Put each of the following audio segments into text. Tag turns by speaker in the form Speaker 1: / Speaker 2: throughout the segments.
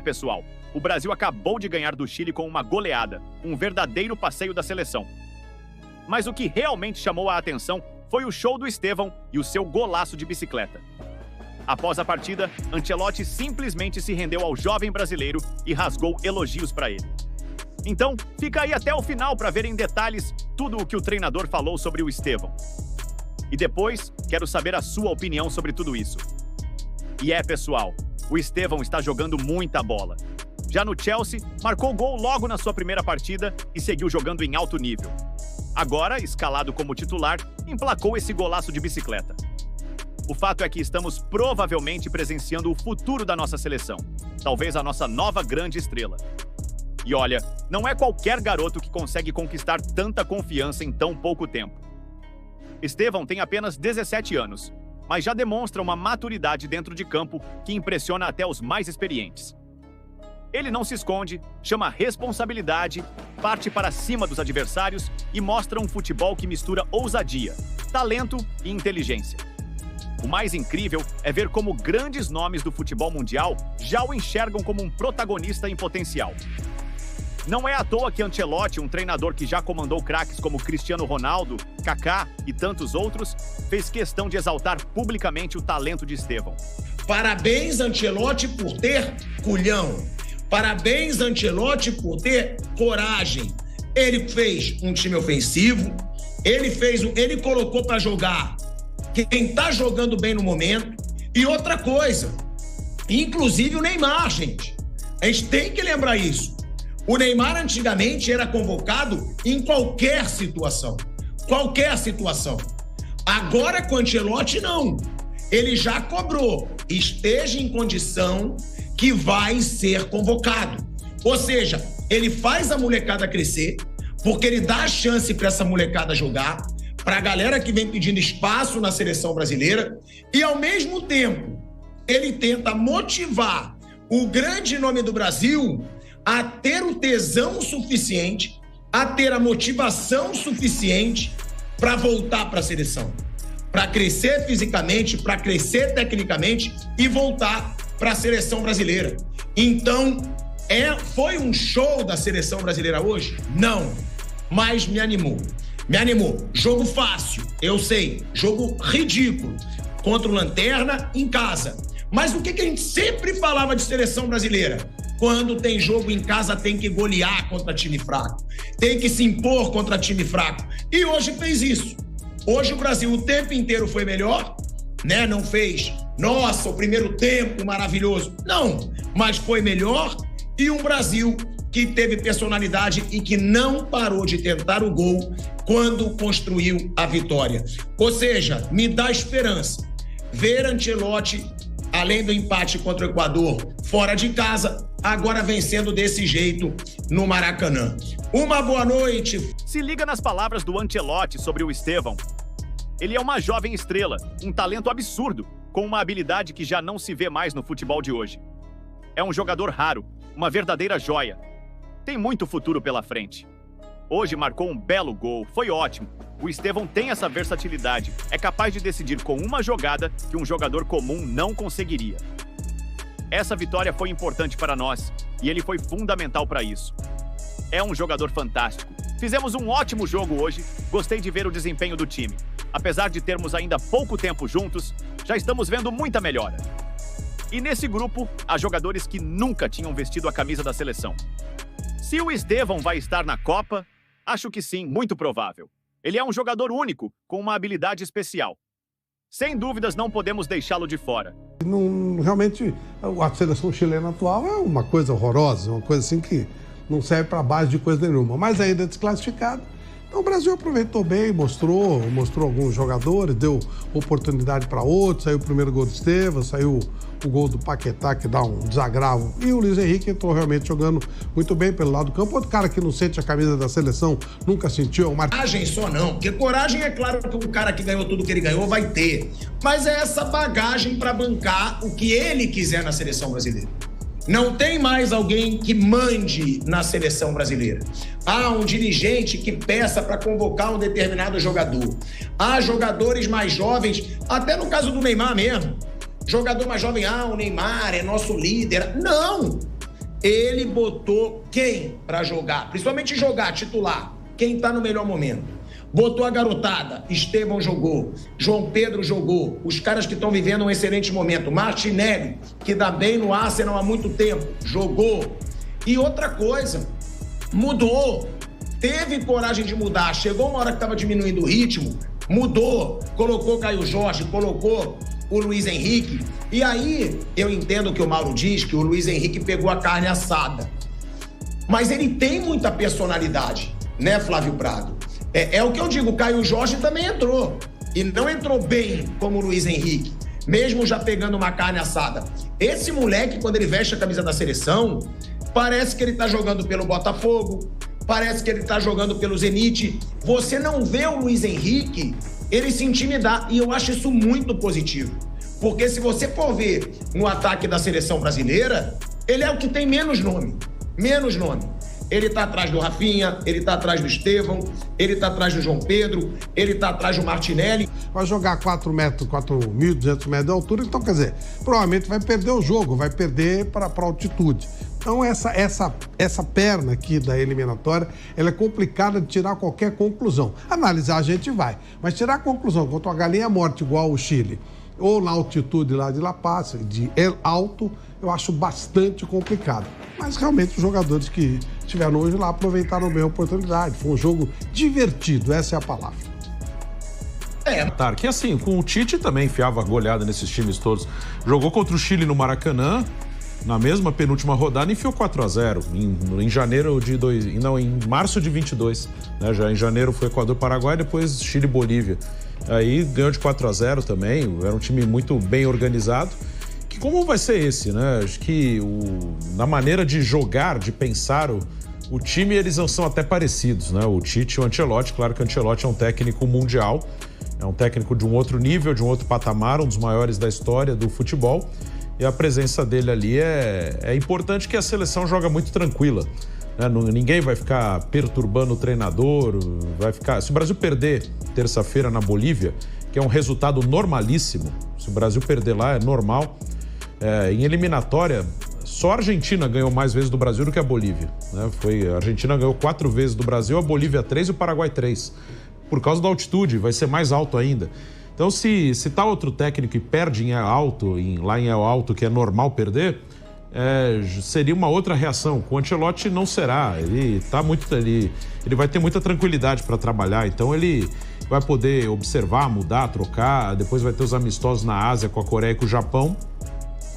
Speaker 1: Pessoal, o Brasil acabou de ganhar do Chile com uma goleada, um verdadeiro passeio da seleção. Mas o que realmente chamou a atenção foi o show do Estevão e o seu golaço de bicicleta. Após a partida, Ancelotti simplesmente se rendeu ao jovem brasileiro e rasgou elogios para ele. Então, fica aí até o final para ver em detalhes tudo o que o treinador falou sobre o Estevão. E depois, quero saber a sua opinião sobre tudo isso. E pessoal, o Estevão está jogando muita bola. Já no Chelsea, marcou gol logo na sua primeira partida e seguiu jogando em alto nível. Agora, escalado como titular, emplacou esse golaço de bicicleta. O fato é que estamos provavelmente presenciando o futuro da nossa seleção. Talvez a nossa nova grande estrela. E olha, não é qualquer garoto que consegue conquistar tanta confiança em tão pouco tempo. Estevão tem apenas 17 anos, mas já demonstra uma maturidade dentro de campo que impressiona até os mais experientes. Ele não se esconde, chama responsabilidade, parte para cima dos adversários e mostra um futebol que mistura ousadia, talento e inteligência. O mais incrível é ver como grandes nomes do futebol mundial já o enxergam como um protagonista em potencial. Não é à toa que Ancelotti, um treinador que já comandou craques como Cristiano Ronaldo, Kaká e tantos outros, fez questão de exaltar publicamente o talento de Estevão.
Speaker 2: Parabéns, Ancelotti, por ter culhão. Parabéns, Ancelotti, por ter coragem. Ele fez um time ofensivo, ele colocou para jogar quem tá jogando bem no momento. E outra coisa, inclusive o Neymar, gente. A gente tem que lembrar isso. O Neymar antigamente era convocado em qualquer situação. Qualquer situação. Agora com o Ancelotti, não. Ele já cobrou. Esteja em condição que vai ser convocado. Ou seja, ele faz a molecada crescer, porque ele dá a chance para essa molecada jogar, para a galera que vem pedindo espaço na seleção brasileira, e ao mesmo tempo ele tenta motivar o grande nome do Brasil a ter o tesão suficiente, a ter a motivação suficiente para voltar para a seleção, para crescer fisicamente, para crescer tecnicamente e voltar para a seleção brasileira. Então, foi um show da seleção brasileira hoje? Não, mas me animou. Me animou. Jogo fácil, eu sei. Jogo ridículo. Contra o Lanterna, em casa. Mas o que a gente sempre falava de seleção brasileira? Quando tem jogo em casa, tem que golear contra time fraco. Tem que se impor contra time fraco. E hoje fez isso. Hoje o Brasil o tempo inteiro foi melhor, né? Não fez, nossa, o primeiro tempo maravilhoso. Não, mas foi melhor. E um Brasil que teve personalidade e que não parou de tentar o gol quando construiu a vitória. Ou seja, me dá esperança. Ver Ancelotti, além do empate contra o Equador, fora de casa, agora vencendo desse jeito no Maracanã. Uma boa noite.
Speaker 1: Se liga nas palavras do Ancelotti sobre o Estevão. Ele é uma jovem estrela, um talento absurdo, com uma habilidade que já não se vê mais no futebol de hoje. É um jogador raro, uma verdadeira joia. Tem muito futuro pela frente. Hoje marcou um belo gol, foi ótimo. O Estevão tem essa versatilidade, é capaz de decidir com uma jogada que um jogador comum não conseguiria. Essa vitória foi importante para nós e ele foi fundamental para isso. É um jogador fantástico. Fizemos um ótimo jogo hoje, gostei de ver o desempenho do time. Apesar de termos ainda pouco tempo juntos, já estamos vendo muita melhora. E nesse grupo, há jogadores que nunca tinham vestido a camisa da seleção. Se o Estevão vai estar na Copa, acho que sim, muito provável. Ele é um jogador único, com uma habilidade especial. Sem dúvidas, não podemos deixá-lo de fora.
Speaker 3: Realmente, a seleção chilena atual é uma coisa horrorosa, uma coisa assim que não serve para base de coisa nenhuma. Mas ainda é desclassificado. Então o Brasil aproveitou bem, mostrou alguns jogadores, deu oportunidade para outros, saiu o primeiro gol do Estevão, saiu o gol do Paquetá, que dá um desagravo. E o Luiz Henrique entrou realmente jogando muito bem pelo lado do campo. Outro cara que não sente a camisa da seleção, nunca sentiu.
Speaker 2: Coragem só não, porque coragem é claro que o cara que ganhou tudo que ele ganhou vai ter. Mas é essa bagagem para bancar o que ele quiser na seleção brasileira. Não tem mais alguém que mande na seleção brasileira. Há um dirigente que peça para convocar um determinado jogador. Há jogadores mais jovens, até no caso do Neymar mesmo. Jogador mais jovem, o Neymar é nosso líder. Não! ele botou quem para jogar? Principalmente jogar, titular. Quem tá no melhor momento? Botou a garotada. Estevão jogou. João Pedro jogou. Os caras que estão vivendo um excelente momento. Martinelli, que dá bem no Arsenal há muito tempo, jogou. E outra coisa, mudou. Teve coragem de mudar. Chegou uma hora que estava diminuindo o ritmo, mudou. Colocou Caio Jorge, colocou o Luiz Henrique. E aí, eu entendo que o Mauro diz que o Luiz Henrique pegou a carne assada. Mas ele tem muita personalidade, né, Flávio Prado? É o que eu digo, o Caio Jorge também entrou. E não entrou bem como o Luiz Henrique, mesmo já pegando uma carne assada. Esse moleque, quando ele veste a camisa da seleção, parece que ele tá jogando pelo Botafogo, parece que ele tá jogando pelo Zenit. Você não vê o Luiz Henrique, ele se intimidar. E eu acho isso muito positivo. Porque se você for ver no ataque da seleção brasileira, ele é o que tem menos nome. Menos nome. Ele tá atrás do Rafinha, ele tá atrás do Estevão, ele tá atrás do João Pedro, ele tá atrás do Martinelli.
Speaker 3: Vai jogar 4.200 metros de altura, então, quer dizer, provavelmente vai perder o jogo, vai perder para altitude. Então, essa perna aqui da eliminatória, ela é complicada de tirar qualquer conclusão. Analisar a gente vai, mas tirar a conclusão contra uma galinha morta igual o Chile, ou na altitude lá de La Paz, de El Alto, eu acho bastante complicado. Mas realmente os jogadores que estiveram hoje lá aproveitaram bem a oportunidade. Foi um jogo divertido, essa é a palavra.
Speaker 4: Que assim, com o Tite também enfiava goleada nesses times todos. Jogou contra o Chile no Maracanã, na mesma penúltima rodada, enfiou 4-0 em janeiro de em março de 22, né? Já em janeiro foi Equador-Paraguai, depois Chile e Bolívia. Aí ganhou de 4-0 também, era um time muito bem organizado. Que como vai ser esse, né? Acho que na maneira de jogar, de pensar o time, eles são até parecidos, né? O Tite e o Ancelotti, claro que o Ancelotti é um técnico mundial, é um técnico de um outro nível, de um outro patamar, um dos maiores da história do futebol. E a presença dele ali é importante, que a seleção joga muito tranquila, né? Ninguém vai ficar perturbando o treinador, se o Brasil perder terça-feira na Bolívia, que é um resultado normalíssimo, se o Brasil perder lá é normal, em eliminatória, só a Argentina ganhou mais vezes do Brasil do que a Bolívia, né? A Argentina ganhou 4 vezes do Brasil, a Bolívia 3 e o Paraguai 3. Por causa da altitude, vai ser mais alto ainda. Então, se tá outro técnico e perde lá em El Alto, que é normal perder, seria uma outra reação. Com o Ancelotti não será. Ele vai ter muita tranquilidade para trabalhar. Então, ele vai poder observar, mudar, trocar. Depois vai ter os amistosos na Ásia com a Coreia e com o Japão.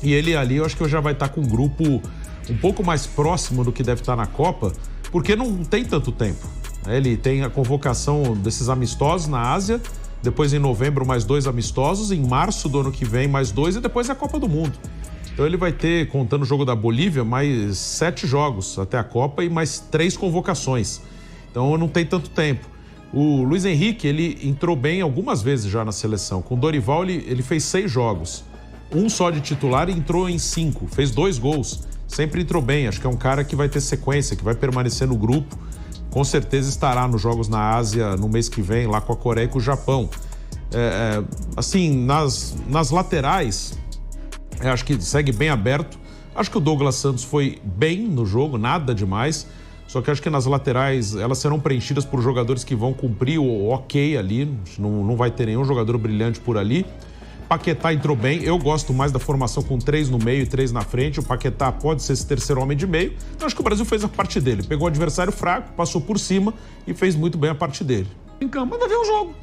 Speaker 4: E ele ali, eu acho que já vai estar com um grupo um pouco mais próximo do que deve estar na Copa, porque não tem tanto tempo. Ele tem a convocação desses amistosos na Ásia, depois em novembro mais 2 amistosos, em março do ano que vem mais 2 e depois é a Copa do Mundo. Então ele vai ter, contando o jogo da Bolívia, mais 7 jogos até a Copa e mais 3 convocações. Então não tem tanto tempo. O Luiz Henrique, ele entrou bem algumas vezes já na seleção. Com o Dorival, ele fez 6 jogos. Um só de titular e entrou em 5. Fez 2 gols. Sempre entrou bem. Acho que é um cara que vai ter sequência, que vai permanecer no grupo. Com certeza estará nos Jogos na Ásia no mês que vem, lá com a Coreia e com o Japão. Assim, nas laterais, acho que segue bem aberto. Acho que o Douglas Santos foi bem no jogo, nada demais. Só que acho que nas laterais elas serão preenchidas por jogadores que vão cumprir o ok ali. Não vai ter nenhum jogador brilhante por ali. Paquetá entrou bem, eu gosto mais da formação com 3 no meio e 3 na frente. O Paquetá pode ser esse terceiro homem de meio. Então acho que o Brasil fez a parte dele. Pegou o adversário fraco, passou por cima e fez muito bem a parte dele.
Speaker 5: Em campo, manda ver um jogo.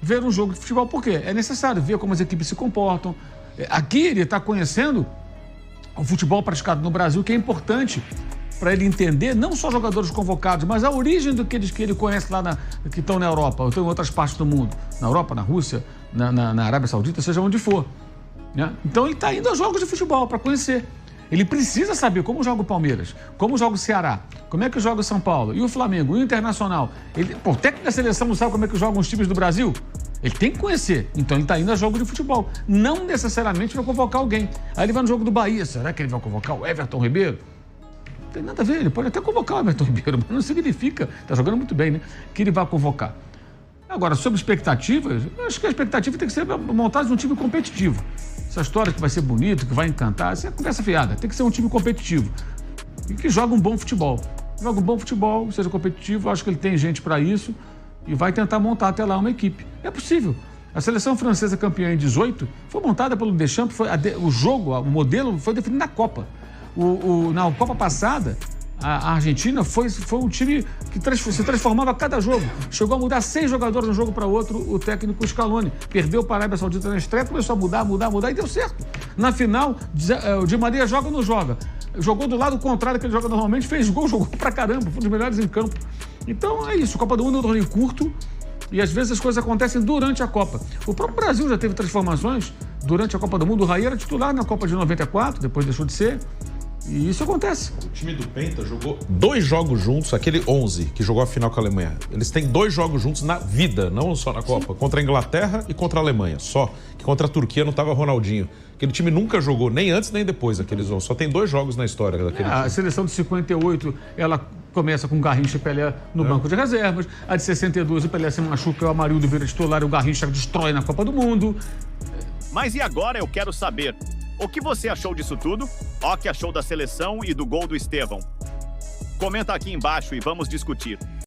Speaker 5: Ver um jogo de futebol, por quê? É necessário ver como as equipes se comportam. Aqui ele está conhecendo o futebol praticado no Brasil, que é importante para ele entender não só jogadores convocados, mas a origem do que ele conhece lá que estão na Europa, ou estão em outras partes do mundo. Na Europa, na Rússia, na Arábia Saudita, seja onde for. Né? Então ele está indo a jogos de futebol para conhecer. Ele precisa saber como joga o Palmeiras, como joga o Ceará, como é que joga o São Paulo, e o Flamengo, e o Internacional. O técnico da seleção não sabe como é que jogam os times do Brasil? Ele tem que conhecer. Então ele está indo a jogo de futebol. Não necessariamente vai convocar alguém. Aí ele vai no jogo do Bahia. Será que ele vai convocar o Everton Ribeiro? Não tem nada a ver. Ele pode até convocar o Everton Ribeiro, mas não significa, está jogando muito bem, né? Que ele vai convocar. Agora, sobre expectativas, eu acho que a expectativa tem que ser montada de um time competitivo. Essa história que vai ser bonito, que vai encantar, isso é conversa fiada. Tem que ser um time competitivo. e que joga um bom futebol. Joga um bom futebol, seja competitivo, acho que ele tem gente para isso e vai tentar montar até lá uma equipe. É possível. A seleção francesa campeã em 18 foi montada pelo Deschamps, o jogo, o modelo foi definido na Copa. Na Copa passada, a Argentina foi um time que se transformava a cada jogo. Chegou a mudar 6 jogadores de um jogo para outro, o técnico Scaloni. Perdeu para a Arábia Saudita na estreia, começou a mudar e deu certo. Na final, o Di Maria joga ou não joga? Jogou do lado contrário que ele joga normalmente, fez gol, jogou pra caramba, foi um dos melhores em campo. Então é isso, a Copa do Mundo é um torneio curto e às vezes as coisas acontecem durante a Copa. O próprio Brasil já teve transformações durante a Copa do Mundo. O Raí era titular na Copa de 94, depois deixou de ser. E isso acontece.
Speaker 4: O time do Penta jogou 2 jogos juntos, aquele 11 que jogou a final com a Alemanha. Eles têm 2 jogos juntos na vida, não só na Copa. Sim. Contra a Inglaterra e contra a Alemanha, só. Que contra a Turquia não estava Ronaldinho. Aquele time nunca jogou, nem antes nem depois daqueles 11. Só tem 2 jogos na história daquele time.
Speaker 5: A seleção de 58, ela começa com Garrincha e Pelé no banco de reservas. A de 62, o Pelé se machuca, o Amarildo vira titular, o Garrincha destrói na Copa do Mundo.
Speaker 1: Mas e agora eu quero saber, o que você achou disso tudo? O que achou da seleção e do gol do Estevão? Comenta aqui embaixo e vamos discutir.